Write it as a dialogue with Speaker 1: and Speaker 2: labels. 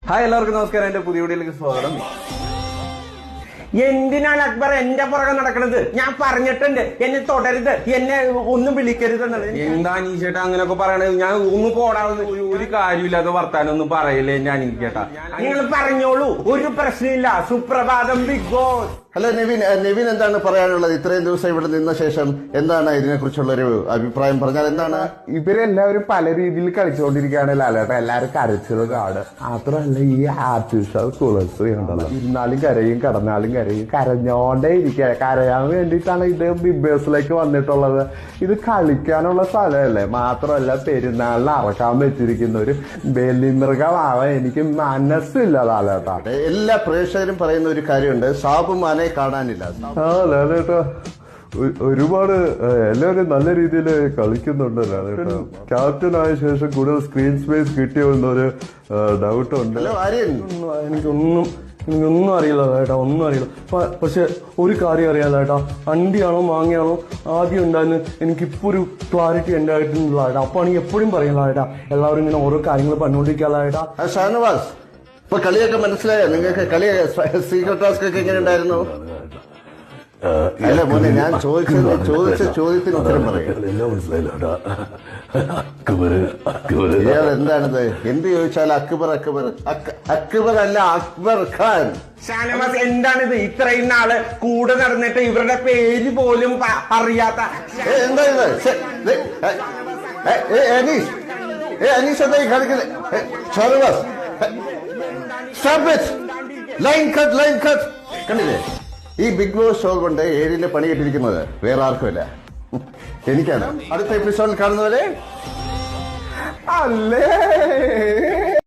Speaker 1: Hi, എല്ലാവർക്കും നമസ്കാരം. എന്റെ പുതിയ വീഡിയോയിലേക്ക് സ്വാഗതം.
Speaker 2: എന്തിനാണ് അക്ബർ എന്റെ പുറകെ നടക്കണത്? ഞാൻ പറഞ്ഞിട്ടുണ്ട് എന്നെ തുടരുത്, എന്നെ ഒന്നും വിളിക്കരുത് എന്നുള്ളത്.
Speaker 1: എന്താ നീ ചേട്ടാ അങ്ങനെയൊക്കെ പറയണത്? ഞാൻ ഒന്ന് പോടാവുന്ന ഒരു കാര്യമില്ലാതെ വർത്താനം ഒന്നും പറയില്ലേ ഞാൻ ചേട്ടാ.
Speaker 2: നിങ്ങൾ പറഞ്ഞോളൂ, ഒരു പ്രശ്നമില്ല. സുപ്രഭാതം ബിഗ് ബോസ്.
Speaker 3: ഹലോ നെവിൻ എന്താണ് പറയാനുള്ളത്? ഇത്രയും ദിവസം ഇവിടെ നിന്ന ശേഷം എന്താണ് ഇതിനെ കുറിച്ചുള്ള ഒരു അഭിപ്രായം പറഞ്ഞാൽ എന്താണ്?
Speaker 4: ഇവരെല്ലാവരും പല രീതിയിൽ കളിച്ചുകൊണ്ടിരിക്കുകയാണ് ലാലേട്ട. എല്ലാവരും കരച്ചിൽ കാട് മാത്രമല്ല, ഈ ആർട്ടിഫിഷ്യൽ കുളസ് ഉണ്ടല്ലോ, ഇരുന്നാലും കരയും കിടന്നാലും കരയും, കരഞ്ഞോണ്ടേ ഇരിക്കുക. കരയാൻ വേണ്ടിയിട്ടാണ് ഇത് ബിഗ് ബോസിലേക്ക് വന്നിട്ടുള്ളത്. ഇത് കളിക്കാനുള്ള സ്ഥലമല്ലേ, മാത്രമല്ല പെരുന്നാളിന് അറക്കാൻ വെച്ചിരിക്കുന്ന ഒരു ബലിമൃഗമാവാൻ എനിക്ക് മനസ്സില്ല ലാലേട്ട.
Speaker 3: എല്ലാ പ്രേക്ഷകരും പറയുന്ന ഒരു കാര്യമുണ്ട്, സാബുമാനെ കാണാനില്ല.
Speaker 4: ആ ലാലേട്ട ഒരുപാട് എല്ലാവരും നല്ല രീതിയിൽ കളിക്കുന്നുണ്ട് ലാലേട്ട. ക്യാപ്റ്റനായ ശേഷം കൂടുതൽ സ്ക്രീൻ സ്പേസ് കിട്ടിയെന്നൊരു ഡൗട്ടുണ്ട്.
Speaker 3: ഹലോ ആര്യൻ,
Speaker 5: എനിക്കൊന്നും അറിയില്ല ചേട്ടാ, ഒന്നും അറിയില്ല. പക്ഷെ ഒരു കാര്യം അറിയാലോ ചേട്ടാ, അണ്ടിയാണോ മാങ്ങയാണോ ആദ്യം ഉണ്ടായിരുന്നു, എനിക്കിപ്പോ ഒരു ക്ലാരിറ്റി എന്റെ ആയിട്ടില്ല ചേട്ടാ. അപ്പൊ ആണെങ്കിൽ എപ്പോഴും പറയില്ല ചേട്ടാ, എല്ലാവരും ഇങ്ങനെ ഓരോ കാര്യങ്ങൾ പറഞ്ഞുകൊണ്ടിരിക്കാല്ല ചേട്ടാ.
Speaker 3: ഷാനവാസ്, ഇപ്പൊ കളിയൊക്കെ മനസ്സിലായോ നിങ്ങൾക്ക്? കളി സീക്രട്ട് ടാസ്ക് ഒക്കെ എങ്ങനെ ഉണ്ടായിരുന്നു? അല്ല മോനെ, ഞാൻ ചോദിച്ച ചോദ്യത്തിന് ഉത്തരം പറയും. ഇയാൾ എന്താണിത്? എന്ത് ചോദിച്ചാൽ അക്ബർ അല്ല, അക്ബർ ഖാൻ.
Speaker 2: ഷാനവാസ്, എന്താണിത്? ഇത്രയും നാള് കൂടെ നടന്നിട്ട് ഇവരുടെ പേര് പോലും അറിയാത്ത
Speaker 3: എന്താ ഇത്? അനീഷ് എന്തായി കളിക്കുന്നത്? Shanavas, line cut. കണ്ടില്ലേ, ഈ ബിഗ് ബോസ് ഷോ കൊണ്ട് ഏരിയയിലെ പണിയിട്ടിരിക്കുന്നത് വേറെ ആർക്കുമല്ല, എനിക്കാണ്. അടുത്ത എപ്പിസോഡിൽ കാണുന്നവരെ
Speaker 4: അല്ലേ